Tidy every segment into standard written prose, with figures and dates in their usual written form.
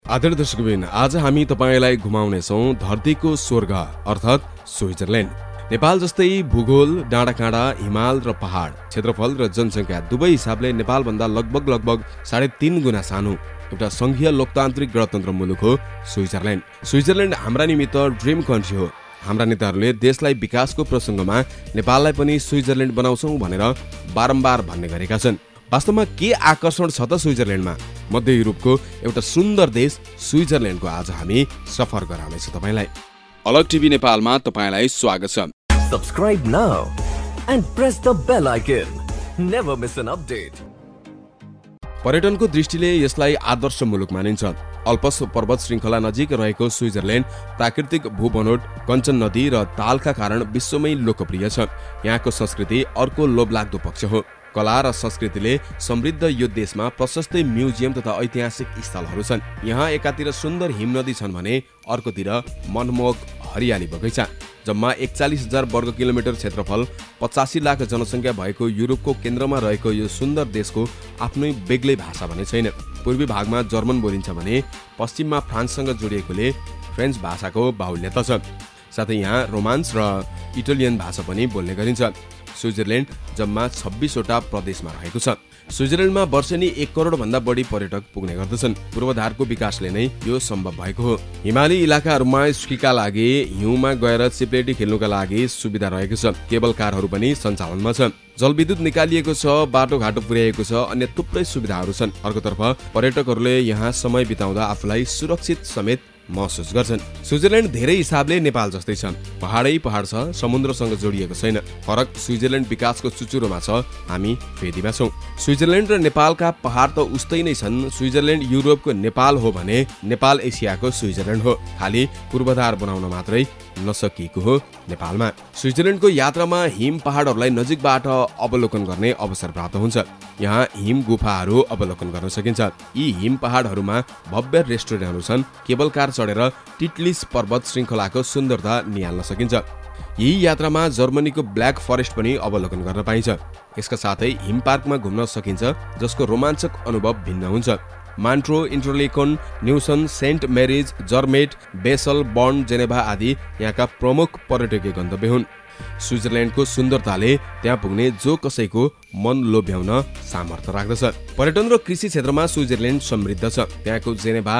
आदरणीय दर्शकबिन, आज हामी तपाईलाई घुमाउनेछौं धरतीको स्वर्ग अर्थात स्विजरल्यान्ड। नेपाल जस्तै भूगोल, डाँडाकाँडा, हिमाल र पहाड, क्षेत्रफल र जनसंख्या दुवै हिसाबले नेपाल भन्दा लगभग 3.5 गुणा सानो एउटा संघीय लोकतान्त्रिक गणतन्त्र मुलुक हो स्विजरल्यान्ड। स्विजरल्यान्ड हाम्रा निमित्त ड्रिम कन्ट्री हो। हाम्रा नेताहरूले देशलाई विकासको प्रसंगमा नेपाललाई पनि स्विजरल्यान्ड बनाउँछौं भनेर बारम्बार भन्ने गरेका छन्। वास्तवमा के आकर्षण छ त स्विजरल्यान्डमा? मध्य युरोपको एउटा सुन्दर देश स्विजरल्यान्डको आज हामी सफर गराउनेछौं तपाईलाई। अलग टिभी नेपालमा तपाईलाई स्वागत छ। Subscribe now and press the bell icon. Never miss an update. पर्यटनको दृष्टिले यसलाई आदर्श मुलुक मानिन्छ। अल्पस पर्वत श्रृङ्खला नजिक रहेको स्विजरल्यान्ड प्राकृतिक भूबनोट, कञ्चन नदी र तालका कारण विश्वमै लोकप्रिय छ। यहाँको संस्कृति अर्को लोभलाग्दो पक्ष हो। कला र संस्कृतिले समृद्ध यो देशमा प्रशस्तै म्युजियम तथा ऐतिहासिक स्थलहरू छन्। यहाँ एकातिर सुन्दर हिमनदी छन् भने अर्कोतिर मनमोहक हरियाली बगैँचा। जम्मा 41,000 वर्ग किलोमिटर क्षेत्रफल, 85 लाख जनसंख्या भएको युरोपको केन्द्रमा रहेको यो सुन्दर देशको आफ्नै बेग्लै भाषा भने छैन। पूर्वी भागमा जर्मन बोलिन्छ भने पश्चिममा फ्रान्ससँग जोडिएकोले फ्रेन्च भाषाको बाहुल्यता छ। साथै यहाँ रोमान्स र इटालियन भाषा पनि बोल्ने गरिन्छ। स्विजरल्यान्ड जम्मा 26 वटा प्रदेशमा रहेको छ। स्विजरल्यान्डमा वर्षेनी 1 करोड भन्दा बढी पर्यटक पुग्ने गर्दछन्। पूर्वाधारको विकासले नै यो सम्भव भएको हो। हिमाली इलाकाहरूमा स्कीका लागि, हिउँमा गएर चिप्लेटी खेल्नुका लागि सुविधा रहेको छ। केबल कारहरू पनि सञ्चालनमा छ। जलविद्युत निकालिएको छ, बाटोघाटो पुर्याएको छ, अन्य थुप्रै सुविधाहरू छन्। अर्कोतर्फ पर्यटकहरूले यहाँ समय बिताउँदा आफूलाई सुरक्षित समेत महसुस गर्छन्। स्विजरल्यान्ड धेरै हिसाबले नेपाल जस्तै छ। पहाडै पहाड छ, समुद्रसँग जोडिएको छैन। फरक स्विजरल्यान्ड विकासको चुचुरोमा छ, हामी फेदीमा छौं। स्विजरल्यान्ड र नेपालका पहाड त उस्तै नै छन्। स्विजरल्यान्ड युरोपको नेपाल हो भने नेपाल एसियाको स्विजरल्यान्ड हो। खाली पूर्वाधार बनाउन मात्रै नसकिएको हो नेपालमा। स्विजरल्यान्डको यात्रामा हिम पहाडहरूलाई नजिकबाट अवलोकन गर्ने अवसर प्राप्त हुन्छ। यहाँ हिम गुफाहरू अवलोकन गर्न सकिन्छ। यी हिम पहाडहरूमा भव्य रेस्टुरेन्टहरू छन्। केबल कार चढेर टिटलिस पर्वत श्रृङ्खलाको सुन्दरता निहाल्न सकिन्छ। यही यात्रामा जर्मनीको ब्ल्याक फरेस्ट पनि अवलोकन गर्न पाइन्छ। यसका साथै हिम पार्कमा घुम्न सकिन्छ, जसको रोमाञ्चक अनुभव भिन्न हुन्छ। मान्ट्रो, इन्टरलेकन, न्युसन, saint marriage, जर्मेट, basal, burn, Geneva आदि यहाँका प्रमुख पर्यटकीय गन्तव्य हुन्। स्विजरल्यान्डको सुन्दरताले त्यहाँ पुग्ने जो कसैको मन लोभ्याउन सामर्थ्य राख्दछ। पर्यटन र कृषि क्षेत्रमा स्विजरल्यान्ड समृद्ध छ। त्यहाँको जेनेभा,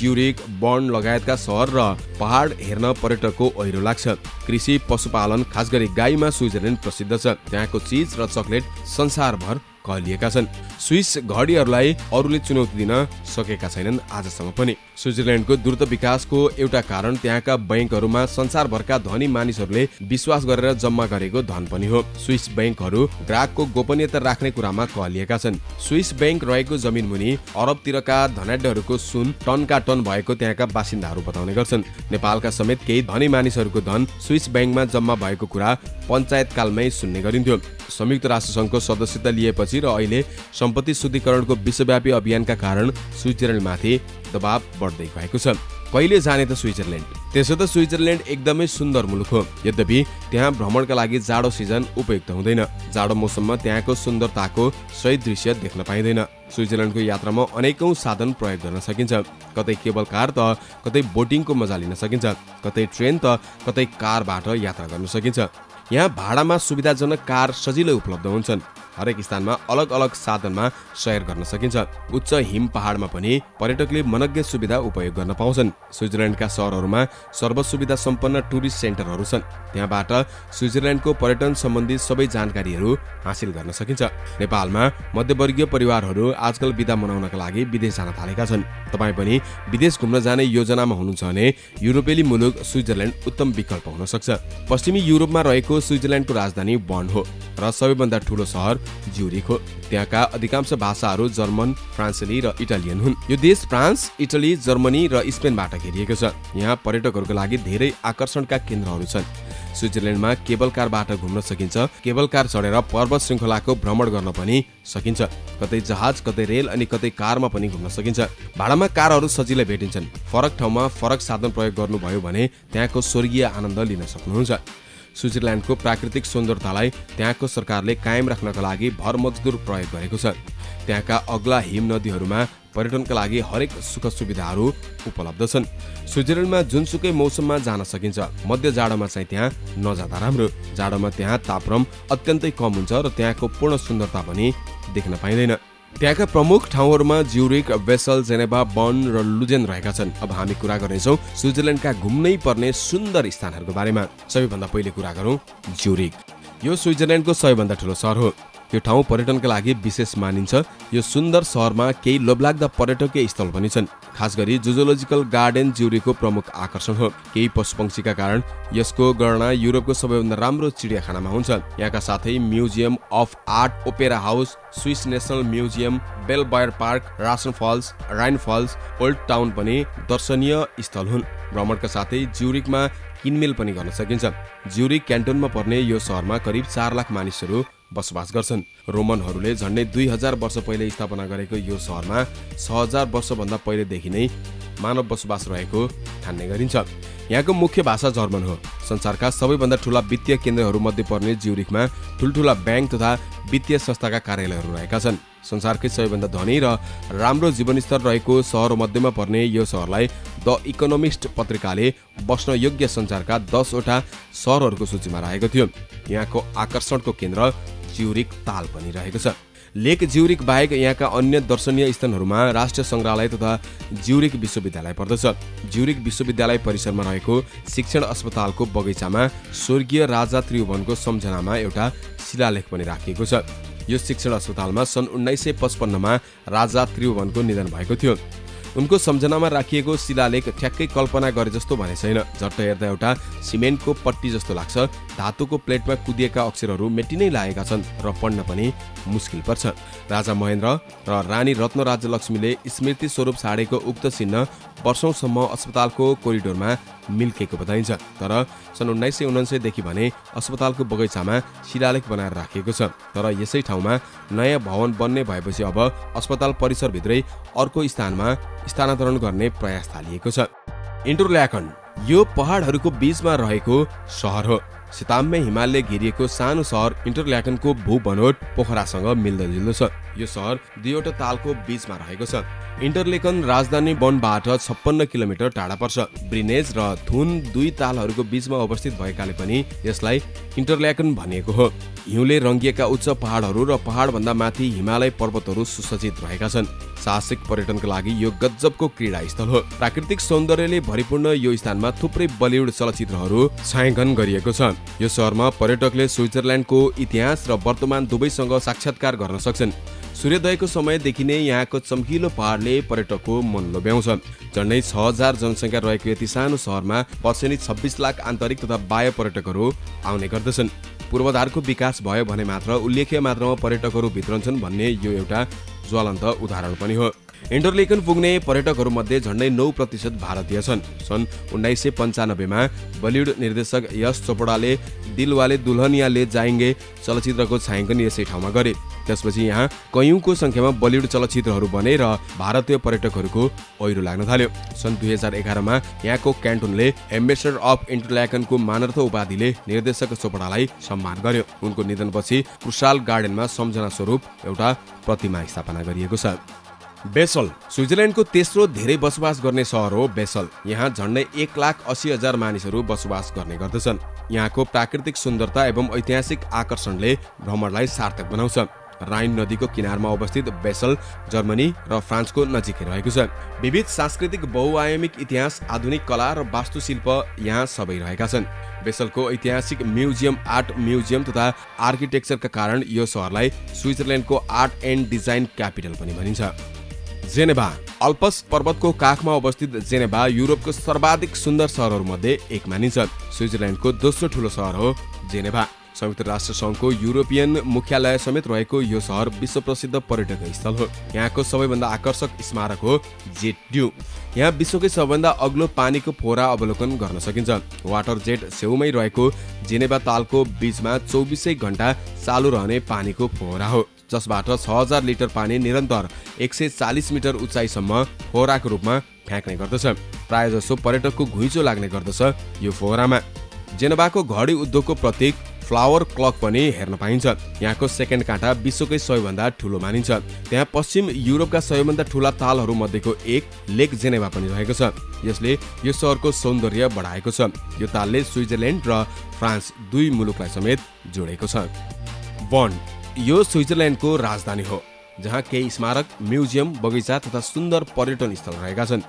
ज्युरिक, बर्न लगायतका सहर र पहाड हेर्न पर्यटकको ओहिरो लाग्छ। कृषि, पशुपालन, खास गरी गाईमा स्विजरल्यान्ड प्रसिद्ध छ। त्यहाँको चीज र चकलेट संसारभर कहलिएका छन्। स्विस घडीहरूलाई अरूले चुनौती दिन सकेका छैनन् आजसम्म पनि। स्विजरल्यान्डको द्रुत विकासको एउटा कारण त्यहाँका बैंकहरूमा संसारभरका धनी मानिसहरूले विश्वास गरेर जम्मा गरेको धन पनि हो। स्विस बैंकहरू ग्राहकको गोपनीयता राख्ने कुरामा कहलिएका छन्। स्विस बैंक रहेको जमिन मुनि अरबतिरका धनाढ्यहरूको सुन टनका टन भएको त्यहाँका बासिन्दाहरू बताउने गर्छन्। नेपालका समेत केही धनी मानिसहरूको धन स्विस बैंकमा जम्मा भएको कुरा पञ्चायत कालमै सुन्ने गरिन्थ्यो। संयुक्त राष्ट्रसङ्घको सदस्यता लिएपछि र अहिले सम्पत्ति शुद्धिकरणको विश्वव्यापी अभियानका कारण स्विजरल्यान्डमाथि दबाव बढ्दै गएको छ। कहिले जाने त स्विजरल्यान्ड? त्यसो त स्विजरल्यान्ड एकदमै सुन्दर मुलुक हो। यद्यपि त्यहाँ भ्रमणका लागि जाडो सिजन उपयुक्त हुँदैन। जाडो मौसममा त्यहाँको सुन्दरताको सही दृश्य देख्न पाइँदैन। स्विजरल्यान्डको यात्रामा अनेकौं साधन प्रयोग गर्न सकिन्छ। कतै केबल कार त कतै बोटिङको मजा लिन सकिन्छ, कतै ट्रेन त कतै कारबाट यात्रा गर्न सकिन्छ। यहाँ भाडामा सुविधाजनक कार सजिलै उपलब्ध हुन्छन्। हरेक स्थानमा अलग अलग साधनमा सैर गर्न सकिन्छ। उच्च हिम पहाडमा पनि पर्यटकले मनग्य सुविधा उपयोग गर्न पाउँछन्। स्विजरल्यान्डका सहरहरूमा सर्वसुविधा सम्पन्न टुरिस्ट सेन्टरहरू छन्। त्यहाँबाट स्विजरल्यान्डको पर्यटन सम्बन्धी सबै जानकारीहरू हासिल गर्न सकिन्छ। नेपालमा मध्यवर्गीय परिवारहरू आजकल बिदा मनाउनका लागि विदेश जान थालेका छन्। तपाई पनि विदेश घुम्न जाने योजनामा हुनुहुन्छ भने युरोपेली मुलुक स्विजरल्यान्ड उत्तम विकल्प हुन सक्छ। पश्चिमी युरोपमा रहेको स्विजरल्यान्डको राजधानी बर्न हो र सबैभन्दा ठूलो सहर ज्युरिक हो। त्यहाँका अधिकांश भाषाहरू जर्मन, फ्रान्सेली र इटालियन हुन्। यो देश फ्रान्स, इटली, जर्मनी र स्पेनबाट घेरिएको छ। यहाँ पर्यटकहरूको लागि धेरै आकर्षणका केन्द्रहरू छन्। स्विजरल्यान्डमा केबल कारबाट घुम्न सकिन्छ। केबल कार चढेर पर्वत श्रृङ्खलाको भ्रमण गर्न पनि सकिन्छ। कतै जहाज, कतै रेल अनि कतै कारमा पनि घुम्न सकिन्छ। भाडामा कारहरू सजिलै भेटिन्छन्। फरक ठाउँमा फरक साधन प्रयोग गर्नुभयो भने त्यहाँको स्वर्गीय आनन्द लिन सक्नुहुन्छ। स्विजरल्यान्डको प्राकृतिक सुन्दरतालाई त्यहाँको सरकारले कायम राख्नका लागि भर मजदुर प्रयोग गरेको छ। त्यहाँका अग्ला हिम नदीहरूमा पर्यटनका लागि हरेक सुख सुविधाहरू उपलब्ध छन्। स्विजरल्यान्डमा जुनसुकै मौसममा जान सकिन्छ। मध्य जाडोमा चाहिँ त्यहाँ नजाँदा राम्रो। जाडोमा त्यहाँ तापक्रम अत्यन्तै कम हुन्छ र त्यहाँको पूर्ण सुन्दरता पनि देख्न पाइँदैन। त्यहाँका प्रमुख ठाउँहरूमा ज्युरिक, बेसल, जेनेभा, बर्न र लुजेन रहेका छन्। अब हामी कुरा गर्नेछौँ स्विजरल्यान्डका घुम्नै पर्ने सुन्दर स्थानहरूको बारेमा। सबैभन्दा पहिले कुरा गरौँ ज्युरिक। यो स्विजरल्यान्डको सबैभन्दा ठुलो सहर हो। यो ठाउँ पर्यटनका लागि विशेष मानिन्छ। यो सुन्दर सहरमा केही लोभलाग्दा पर्यटकीय स्थल पनि छन्। खास गरी जुजोलोजिकल गार्डन ज्युरिकको प्रमुख आकर्षण हो। केही पशुपक्षीका कारण यसको गणना युरोपको सबैभन्दा राम्रो चिडियाखानामा हुन्छ। यहाँका साथै museum of art, opera house, Swiss national museum, Belvoir park, रासन falls, Rhine falls, old town पनि दर्शनीय स्थल हुन्। भ्रमणका साथै ज्युरिकमा किनमेल पनि गर्न सकिन्छ। ज्युरिक क्यान्टोनमा पर्ने यो सहरमा करिब 4 लाख मानिसहरू बसोबास गर्छन्। रोमनहरूले झन्डै 2000 वर्ष पहिले स्थापना गरेको यो सहरमा 6000 वर्षभन्दा पहिलेदेखि नै मानव बसोबास रहेको ठान्ने गरिन्छ। यहाँको मुख्य भाषा जर्मन हो। संसारका सबैभन्दा ठूला वित्तीय केन्द्रहरू मध्ये पर्ने ज्युरिकमा ठुल्ठुला ब्याङ्क तथा वित्तीय संस्थाका कार्यालयहरू रहेका छन्। संसारकै सबैभन्दा धनी र राम्रो जीवनस्तर रहेको सहरमध्येमा पर्ने यो सहरलाई द इकोनोमिस्ट पत्रिकाले बस्न योग्य संसारका 10 वटा सहरहरूको सूचीमा राखेको थियो। यहाँको आकर्षणको केन्द्र ज्युरिक ताल पनि रहेको छ। लेक ज्युरिक बाहेक यहाँका अन्य दर्शनीय स्थानहरूमा राष्ट्रिय संग्रहालय तथा ज्युरिक विश्वविद्यालय पर्दछ। ज्युरिक विश्वविद्यालय परिसरमा रहेको शिक्षण अस्पतालको बगैँचामा स्वर्गीय राजा त्रिभुवनको सम्झनामा एउटा शिलालेख पनि राखिएको छ। यो शिक्षण अस्पतालमा सन् 1955 मा राजा त्रिभुवनको निधन भएको थियो। उनको सम्झनामा राखिएको शिलालेख ठ्याक्कै कल्पना गरे जस्तो भने छैन। झट्ट हेर्दा एउटा सिमेन्टको पट्टी जस्तो लाग्छ। धातुको प्लेटमा कुदिएका अक्षरहरू मेटिनै लागेका छन् र पढ्न पनि मुस्किल पर्छ। राजा महेन्द्र र रानी रत्न राज्यलक्ष्मीले स्मृति स्वरूप छाडेको उक्त चिन्ह वर्षौंसम्म अस्पतालको कोरिडोरमा मिल्केको बताइन्छ। तर सन् 1999 देखि भने अस्पतालको बगैँचामा शिलालेख बनाएर राखिएको छ। तर यसै ठाउँमा नयाँ भवन बन्ने भएपछि अब अस्पताल परिसरभित्रै अर्को स्थानमा स्थानान्तरण गर्ने प्रयास थालिएको छ। इन्टरल्याकन यो पहाडहरूको बीचमा रहेको सहर हो। सिताम्मे हिमालले घेरिएको सानो सहर इन्टरल्याकनको भूबनोट पोखरासँग मिल्दोजुल्दो छ। यो सहर 2 वटा तालको बीचमा रहेको छ। इन्टरलेकन राजधानी बनबाट 56 किलोमिटर टाढा पर्छ। ब्रिनेज र थुन 2 तालहरूको बीचमा अवस्थित भएकाले पनि यसलाई इन्टरल्याकन भनिएको हो। हिउँले रङ्गिएका उच्च पहाडहरू र पहाडभन्दा माथि हिमालय पर्वतहरू सुसज्जित रहेका छन्। साहसिक पर्यटनका लागि यो गजबको क्रीडा स्थल हो। प्राकृतिक सौन्दर्यले भरिपूर्ण यो स्थानमा थुप्रै बलिउड चलचित्रहरू छायाङ्कन गरिएको छ। यो सहरमा पर्यटकले स्विजरल्यान्डको इतिहास र वर्तमान दुवैसँग साक्षात्कार गर्न सक्छन्। सूर्योदयको समयदेखि नै यहाँको चम्किलो पहाडले पर्यटकको मन लोभ्याउँछ। झन्डै 6000 जनसङ्ख्या रहेको यति सानो सहरमा वर्षेनी 26 लाख आन्तरिक तथा बाह्य पर्यटकहरू आउने गर्दछन्। पूर्वाधारको विकास भयो भने मात्र उल्लेख्य मात्रामा पर्यटकहरू भित्रन्छन् भन्ने यो एउटा ज्वलन्त उदाहरण पनि हो। इन्टरलेकन पुग्ने पर्यटकहरूमध्ये झन्डै 9% भारतीय छन्। सन् 1995 मा बलिउड निर्देशक यश चोपडाले दिलवाले दुल्हनिया ले जाएंगे चलचित्रको छायाङ्कन यसै ठाउँमा गरे। त्यसपछि यहाँ कयौंको संख्यामा बलिउड चलचित्रहरू बने र भारतीय पर्यटकहरूको ओइरो लाग्न थाल्यो। सन् 2011 मा यहाँको क्यान्टोनले एम्बेसडर अफ इन्टरल्याकनको मानर्थ उपाधिले निर्देशक चोपडालाई सम्मान गर्यो। उनको निधनपछि क्रुसाल गार्डनमा सम्झना स्वरूप एउटा प्रतिमा स्थापना गरिएको छ। बेसल स्विजरल्यान्डको तेस्रो धेरै बसोबास गर्ने सहर हो। बेसल यहाँ झन्डै 1,80,000 मानिसहरू बसोबास गर्ने गर्दछन्। यहाँको प्राकृतिक सुन्दरता एवं ऐतिहासिक आकर्षणले भ्रमणलाई सार्थक बनाउँछ। राइन नदीको किनारमा अवस्थित बेसल जर्मनी र फ्रान्सको नजिकै रहेको छ। विविध सांस्कृतिक बहुआयामिक इतिहास, आधुनिक कला र वास्तुशिल्प यहाँ सबै रहेका छन्। बेसलको ऐतिहासिक म्युजियम, आर्ट म्युजियम तथा आर्किटेक्चरका कारण यो सहरलाई स्विजरल्यान्डको आर्ट एन्ड डिजाइन क्यापिटल पनि भनिन्छ। जेनेभा अल्पस पर्वतको काखमा अवस्थित जेनेभा युरोपको सर्वाधिक सुन्दर सहरहरूमध्ये एक मानिन्छ। स्विजरल्यान्डको दोस्रो ठूलो सहर हो जेनेभा। संयुक्त राष्ट्र संघको युरोपियन मुख्यालय समेत रहेको यो सहर विश्व प्रसिद्ध पर्यटक स्थल हो। यहाँको सबैभन्दा आकर्षक स्मारक हो जेट ड्यू। यहाँ विश्वकै सबैभन्दा अग्लो पानीको फोहरा अवलोकन गर्न सकिन्छ। वाटर जेट छेउमै रहेको जेनेभा तालको बीचमा 24 घण्टा चालु रहने पानीको फोहरा हो, जसबाट 6000 लिटर पानी निरन्तर 140 मिटर उचाइसम्म फोहराको रूपमा फ्याँक्ने गर्दछ। प्रायः जसो पर्यटकको घुइँचो लाग्ने गर्दछ यो फोहरामा। जेनेभाको घडी उद्योगको प्रतीक फ्लावर क्लक पनि हेर्न पाइन्छ। यहाँको सेकेन्ड काँटा विश्वकै सबैभन्दा ठूलो मानिन्छ। त्यहाँ पश्चिम युरोपका सबैभन्दा ठूला तालहरू मध्येको एक लेक जेनेभा पनि रहेको छ। यसले यो सहरको सौन्दर्य बढाएको छ। यो तालले स्विजरल्यान्ड र फ्रान्स दुई मुलुकलाई समेत जोडेको छ। बर्न यो स्विजरल्यान्डको राजधानी हो, जहाँ केही स्मारक, म्युजियम, बगैँचा तथा सुन्दर पर्यटन स्थल रहेका छन्।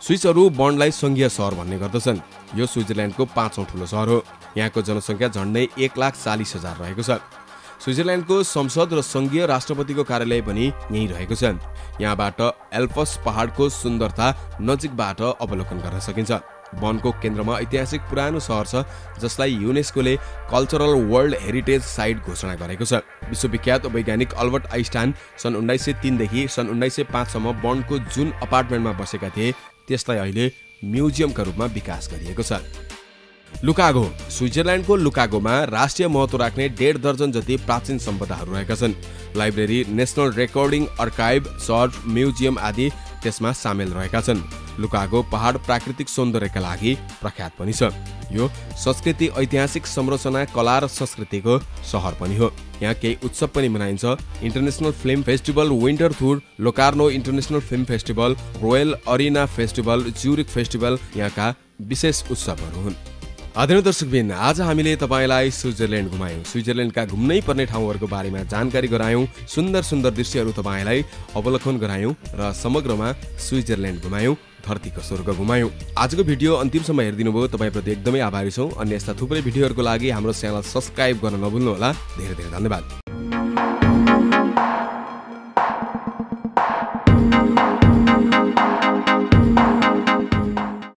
स्विसहरू बर्नलाई संघीय सहर भन्ने गर्दछन्। यो स्विजरल्यान्डको 5औं ठूलो सहर हो। यहाँको जनसङ्ख्या झन्डै 1,40,000 रहेको छ। स्विजरल्यान्डको संसद र संघीय राष्ट्रपतिको कार्यालय पनि यही रहेको छ। यहाँबाट एल्प्स पहाडको सुन्दरता नजिकबाट अवलोकन गर्न सकिन्छ। बर्नको केन्द्रमा ऐतिहासिक पुरानो सहर छ, जसलाई युनेस्कोले कल्चरल वर्ल्ड हेरिटेज साइट घोषणा गरेको छ। विश्वविख्यात वैज्ञानिक अल्बर्ट आइन्स्टाइन सन् 1903 देखि सन् 1905 सम्म बर्नको जुन अपार्टमेन्टमा बसेका थिए, त्यसलाई अहिले म्युजियमका रूपमा विकास गरिएको छ। लुकागो स्विजरल्यान्डको लुकागोमा राष्ट्रिय महत्त्व राख्ने 1.5 दर्जन जति प्राचीन सम्पदाहरू रहेका छन्। Library, national recording archive, search, museum आदि त्यसमा सामेल रहेका छन्। लुकागो पहाड प्राकृतिक सौन्दर्यका लागि प्रख्यात पनि छ। यो संस्कृति, ऐतिहासिक संरचना, कला र संस्कृतिको सहर पनि हो। यहाँ केही उत्सव पनि मनाइन्छ। International film festival Winterthur, Locarno international film festival, royal arena festival, Zurich festival यहाँका विशेष उत्सवहरू हुन्। आदरणीय दर्शकबिन, आज हामीले तपाईलाई स्विजरल्यान्ड घुमायौं। स्विजरल्यान्डका घुम्नै पर्ने ठाउँहरूको बारेमा जानकारी गरायौं। सुन्दर सुन्दर दृश्यहरू तपाईलाई अवलोकन गरायौं र समग्रमा स्विजरल्यान्ड घुमायौं, धरतीको स्वर्ग घुमायौं। आजको भिडियो अन्तिमसम्म हेरिदिनु भयो, तपाईप्रति एकदमै आभारी छौं। अन्य यस्ता थुप्रै भिडियोहरूको लागि हाम्रो च्यानल सब्स्क्राइब गर्न नभुल्नु होला। धेरै धेरै धन्यवाद।